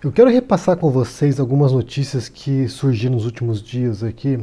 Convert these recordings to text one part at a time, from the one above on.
Eu quero repassar com vocês algumas notícias que surgiram nos últimos dias aqui.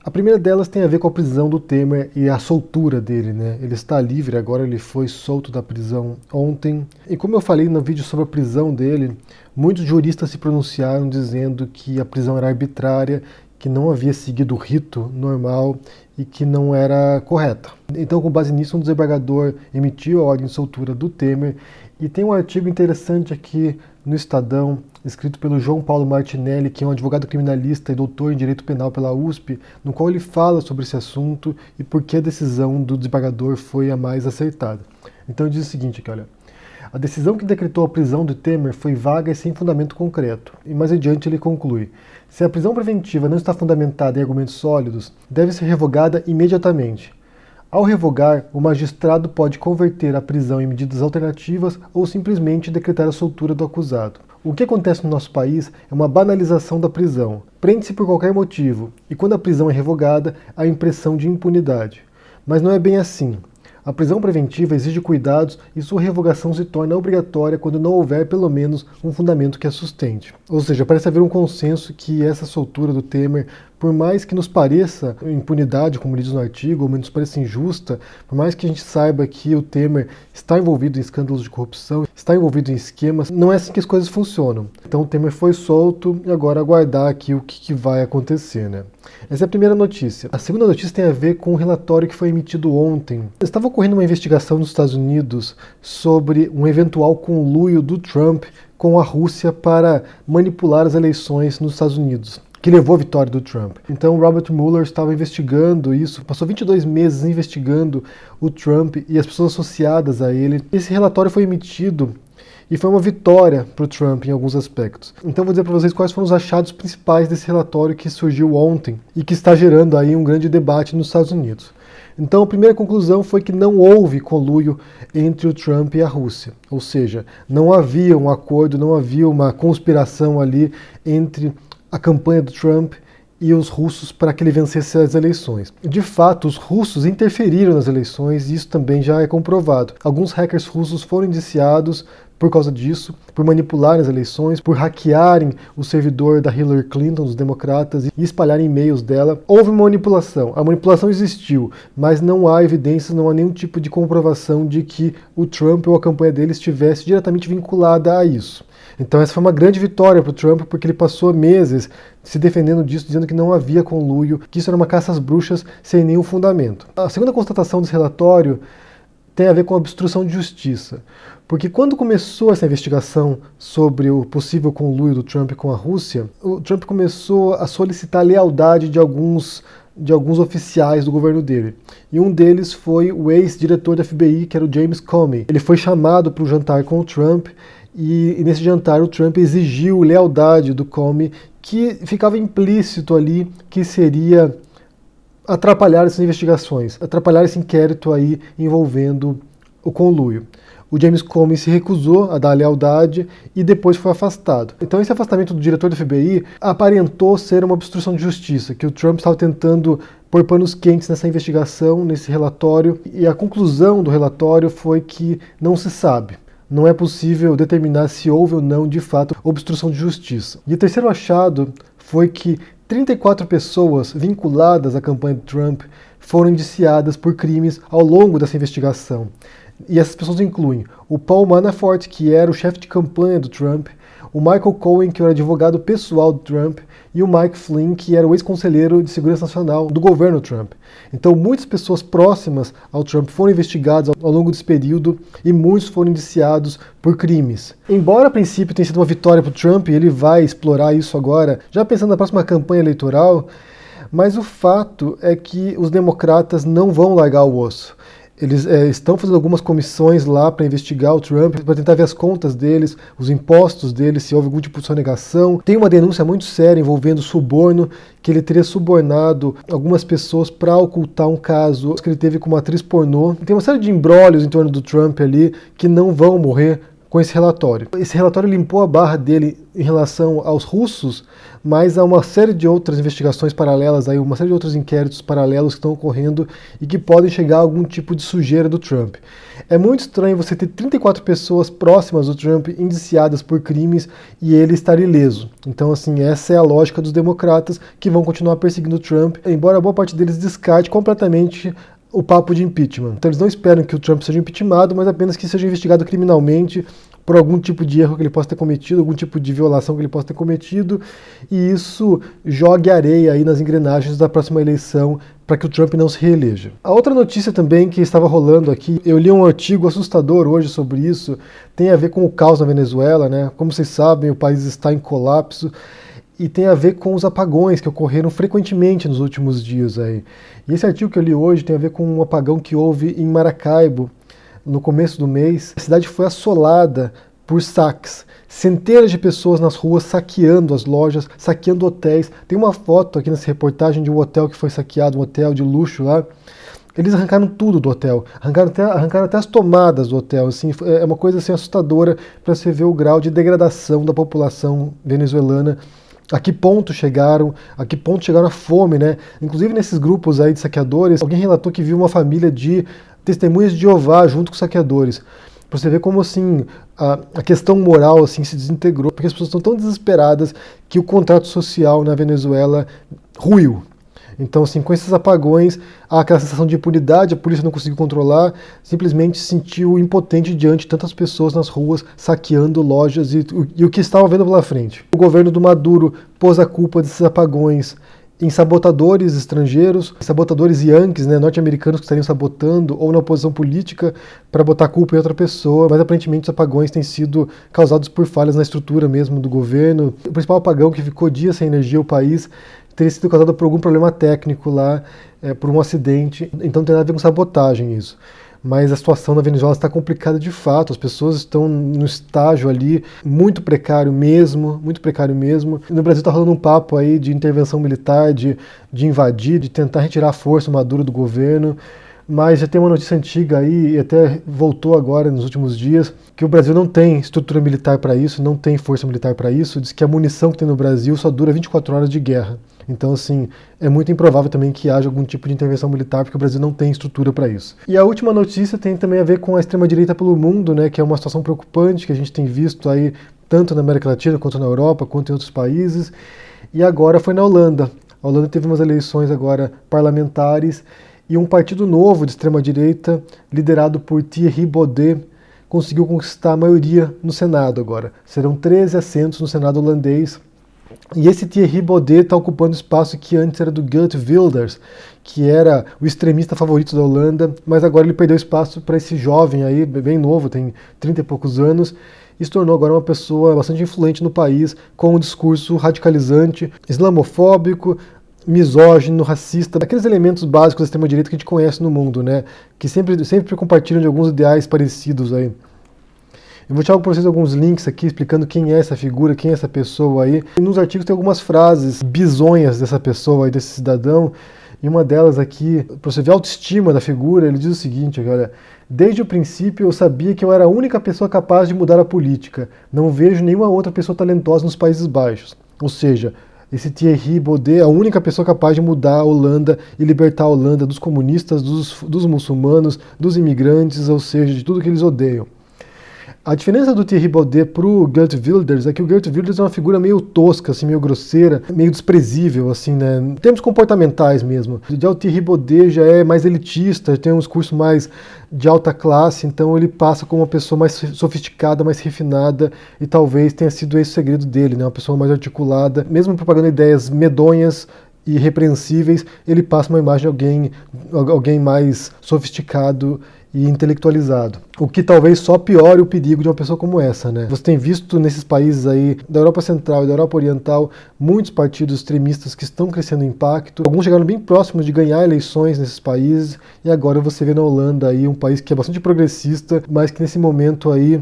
A primeira delas tem a ver com a prisão do Temer e a soltura dele, né? Ele está livre agora, ele foi solto da prisão ontem. E como eu falei no vídeo sobre a prisão dele, muitos juristas se pronunciaram dizendo que a prisão era arbitrária, que não havia seguido o rito normal e que não era correta. Então, com base nisso, um desembargador emitiu a ordem de soltura do Temer. E tem um artigo interessante aqui no Estadão, escrito pelo João Paulo Martinelli, que é um advogado criminalista e doutor em Direito Penal pela USP, no qual ele fala sobre esse assunto e por que a decisão do desembargador foi a mais acertada. Então ele diz o seguinte aqui, olha. A decisão que decretou a prisão de Temer foi vaga e sem fundamento concreto. E mais adiante ele conclui: se a prisão preventiva não está fundamentada em argumentos sólidos, deve ser revogada imediatamente. Ao revogar, o magistrado pode converter a prisão em medidas alternativas ou simplesmente decretar a soltura do acusado. O que acontece no nosso país é uma banalização da prisão. Prende-se por qualquer motivo, e quando a prisão é revogada, há a impressão de impunidade. Mas não é bem assim. A prisão preventiva exige cuidados e sua revogação se torna obrigatória quando não houver pelo menos um fundamento que a sustente. Ou seja, parece haver um consenso que essa soltura do Temer, por mais que nos pareça impunidade, como diz no artigo, ou menos pareça injusta, por mais que a gente saiba que o Temer está envolvido em escândalos de corrupção, está envolvido em esquemas, não é assim que as coisas funcionam. Então o Temer foi solto e agora aguardar aqui o que vai acontecer, né? Essa é a primeira notícia. A segunda notícia tem a ver com um relatório que foi emitido ontem. Estava ocorrendo uma investigação nos Estados Unidos sobre um eventual conluio do Trump com a Rússia para manipular as eleições nos Estados Unidos, que levou à vitória do Trump. Então Robert Mueller estava investigando isso, passou 22 meses investigando o Trump e as pessoas associadas a ele. Esse relatório foi emitido e foi uma vitória para o Trump em alguns aspectos. Então vou dizer para vocês quais foram os achados principais desse relatório que surgiu ontem e que está gerando aí um grande debate nos Estados Unidos. Então a primeira conclusão foi que não houve conluio entre o Trump e a Rússia. Ou seja, não havia um acordo, não havia uma conspiração ali entre a campanha do Trump e os russos para que ele vencesse as eleições. De fato, os russos interferiram nas eleições e isso também já é comprovado. Alguns hackers russos foram indiciados por causa disso, por manipularem as eleições, por hackearem o servidor da Hillary Clinton, dos democratas, e espalharem e-mails dela. Houve uma manipulação. A manipulação existiu, mas não há evidências, não há nenhum tipo de comprovação de que o Trump ou a campanha dele estivesse diretamente vinculada a isso. Então essa foi uma grande vitória para o Trump, porque ele passou meses se defendendo disso, dizendo que não havia conluio, que isso era uma caça às bruxas sem nenhum fundamento. A segunda constatação desse relatório tem a ver com a obstrução de justiça. Porque quando começou essa investigação sobre o possível conluio do Trump com a Rússia, o Trump começou a solicitar a lealdade de alguns oficiais do governo dele. E um deles foi o ex-diretor da FBI, que era o James Comey. Ele foi chamado para um jantar com o Trump e nesse jantar o Trump exigiu lealdade do Comey, que ficava implícito ali que seria atrapalhar essas investigações, atrapalhar esse inquérito aí envolvendo o conluio. O James Comey se recusou a dar lealdade e depois foi afastado. Então esse afastamento do diretor da FBI aparentou ser uma obstrução de justiça, que o Trump estava tentando pôr panos quentes nessa investigação, nesse relatório, e a conclusão do relatório foi que não se sabe. Não é possível determinar se houve ou não, de fato, obstrução de justiça. E o terceiro achado foi que 34 pessoas vinculadas à campanha do Trump foram indiciadas por crimes ao longo dessa investigação. E essas pessoas incluem o Paul Manafort, que era o chefe de campanha do Trump, o Michael Cohen, que era advogado pessoal do Trump, e o Mike Flynn, que era o ex-conselheiro de segurança nacional do governo Trump. Então muitas pessoas próximas ao Trump foram investigadas ao longo desse período e muitos foram indiciados por crimes. Embora a princípio tenha sido uma vitória para o Trump, e ele vai explorar isso agora, já pensando na próxima campanha eleitoral, mas o fato é que os democratas não vão largar o osso. Eles estão fazendo algumas comissões lá para investigar o Trump, para tentar ver as contas deles, os impostos deles, se houve algum tipo de sonegação. Tem uma denúncia muito séria envolvendo suborno, que ele teria subornado algumas pessoas para ocultar um caso que ele teve com uma atriz pornô. Tem uma série de imbróglios em torno do Trump ali que não vão morrer com esse relatório. Esse relatório limpou a barra dele em relação aos russos, mas há uma série de outras investigações paralelas, aí, uma série de outros inquéritos paralelos que estão ocorrendo e que podem chegar a algum tipo de sujeira do Trump. É muito estranho você ter 34 pessoas próximas do Trump indiciadas por crimes e ele estar ileso. Então, assim, essa é a lógica dos democratas que vão continuar perseguindo o Trump, embora boa parte deles descarte completamente o papo de impeachment. Então eles não esperam que o Trump seja impeachmentado, mas apenas que seja investigado criminalmente por algum tipo de erro que ele possa ter cometido, algum tipo de violação que ele possa ter cometido, e isso jogue areia aí nas engrenagens da próxima eleição para que o Trump não se reeleja. A outra notícia também que estava rolando aqui, eu li um artigo assustador hoje sobre isso, tem a ver com o caos na Venezuela, né? Como vocês sabem, o país está em colapso, e tem a ver com os apagões que ocorreram frequentemente nos últimos dias aí. E esse artigo que eu li hoje tem a ver com um apagão que houve em Maracaibo, no começo do mês. A cidade foi assolada por saques. Centenas de pessoas nas ruas saqueando as lojas, saqueando hotéis. Tem uma foto aqui nessa reportagem de um hotel que foi saqueado, um hotel de luxo lá. Eles arrancaram tudo do hotel, arrancaram até as tomadas do hotel. Assim, é uma coisa assim, assustadora para você ver o grau de degradação da população venezuelana. A que ponto chegaram a fome, né? Inclusive nesses grupos aí de saqueadores, alguém relatou que viu uma família de testemunhas de Jeová junto com os saqueadores. Pra você ver como assim a questão moral assim se desintegrou, porque as pessoas estão tão desesperadas que o contrato social na Venezuela ruiu. Então, assim, com esses apagões, há aquela sensação de impunidade, a polícia não conseguiu controlar, simplesmente se sentiu impotente diante de tantas pessoas nas ruas saqueando lojas e o que estava vendo pela frente. O governo do Maduro pôs a culpa desses apagões em sabotadores estrangeiros, sabotadores yankees, né, norte-americanos que estariam sabotando, ou na oposição política para botar a culpa em outra pessoa, mas aparentemente os apagões têm sido causados por falhas na estrutura mesmo do governo. O principal apagão que ficou dias sem energia o país teria sido causado por algum problema técnico lá, por um acidente, então tem nada a ver com sabotagem isso. Mas a situação na Venezuela está complicada de fato, as pessoas estão no estágio ali muito precário mesmo, muito precário mesmo. No Brasil está rolando um papo aí de intervenção militar, de invadir, de tentar retirar a força Maduro do governo, mas já tem uma notícia antiga aí, e até voltou agora nos últimos dias, que o Brasil não tem estrutura militar para isso, não tem força militar para isso, diz que a munição que tem no Brasil só dura 24 horas de guerra. Então, assim, é muito improvável também que haja algum tipo de intervenção militar, porque o Brasil não tem estrutura para isso. E a última notícia tem também a ver com a extrema-direita pelo mundo, né, que é uma situação preocupante que a gente tem visto aí, tanto na América Latina, quanto na Europa, quanto em outros países. E agora foi na Holanda. A Holanda teve umas eleições agora parlamentares, e um partido novo de extrema-direita, liderado por Thierry Baudet, conseguiu conquistar a maioria no Senado agora. Serão 13 assentos no Senado holandês. E esse Thierry Baudet está ocupando espaço que antes era do Geert Wilders, que era o extremista favorito da Holanda, mas agora ele perdeu espaço para esse jovem aí, bem novo, tem 30 e poucos anos, e se tornou agora uma pessoa bastante influente no país, com um discurso radicalizante, islamofóbico, misógino, racista, aqueles elementos básicos da extrema-direita que a gente conhece no mundo, né? Que sempre compartilham de alguns ideais parecidos aí. Eu vou tirar para vocês alguns links aqui explicando quem é essa figura, quem é essa pessoa aí. E nos artigos tem algumas frases bizonhas dessa pessoa aí, desse cidadão, e uma delas aqui, para você ver a autoestima da figura, ele diz o seguinte, olha: desde o princípio eu sabia que eu era a única pessoa capaz de mudar a política. Não vejo nenhuma outra pessoa talentosa nos Países Baixos. Ou seja, esse Thierry Baudet é a única pessoa capaz de mudar a Holanda e libertar a Holanda dos comunistas, dos muçulmanos, dos imigrantes, ou seja, de tudo que eles odeiam. A diferença do Thierry Baudet pro Geert Wilders é que o Geert Wilders é uma figura meio tosca, assim, meio grosseira, meio desprezível, assim, né, em termos comportamentais mesmo. Já o Thierry Baudet já é mais elitista, tem um discurso mais de alta classe, então ele passa como uma pessoa mais sofisticada, mais refinada, e talvez tenha sido esse o segredo dele, né, uma pessoa mais articulada, mesmo propagando ideias medonhas e irrepreensíveis, ele passa uma imagem de alguém mais sofisticado e intelectualizado. O que talvez só piore o perigo de uma pessoa como essa, né? Você tem visto nesses países aí, da Europa Central e da Europa Oriental, muitos partidos extremistas que estão crescendo em impacto. Alguns chegaram bem próximos de ganhar eleições nesses países, e agora você vê na Holanda aí um país que é bastante progressista, mas que nesse momento aí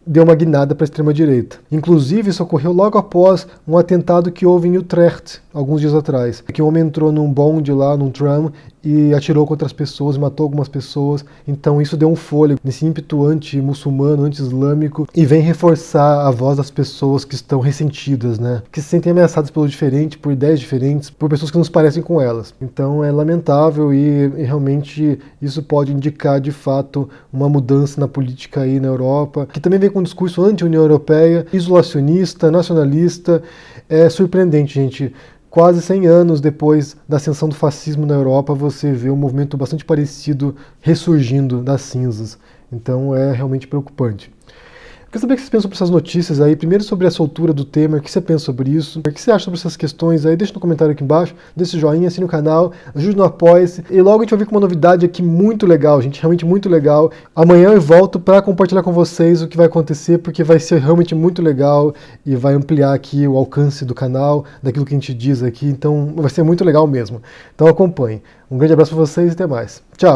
deu uma guinada para a extrema-direita. Inclusive, isso ocorreu logo após um atentado que houve em Utrecht, alguns dias atrás, que um homem entrou num bonde lá, num tram, e atirou contra as pessoas, matou algumas pessoas. Então isso deu um fôlego nesse ímpeto anti-muçulmano, anti-islâmico, e vem reforçar a voz das pessoas que estão ressentidas, né? Que se sentem ameaçadas pelo diferente, por ideias diferentes, por pessoas que não se parecem com elas. Então é lamentável e realmente isso pode indicar de fato uma mudança na política aí na Europa, que também vem com um discurso anti-União Europeia, isolacionista, nacionalista. É surpreendente, gente. Quase 100 anos depois da ascensão do fascismo na Europa, você vê um movimento bastante parecido ressurgindo das cinzas. Então é realmente preocupante. Eu queria saber o que vocês pensam sobre essas notícias aí. Primeiro sobre a soltura do Temer, o que você pensa sobre isso? O que você acha sobre essas questões aí? Deixa no comentário aqui embaixo, deixa o joinha, assine o canal, ajude no Apoia-se. E logo a gente vai vir com uma novidade aqui muito legal, gente, realmente muito legal. Amanhã eu volto para compartilhar com vocês o que vai acontecer, porque vai ser realmente muito legal e vai ampliar aqui o alcance do canal, daquilo que a gente diz aqui. Então vai ser muito legal mesmo. Então acompanhe. Um grande abraço para vocês e até mais. Tchau!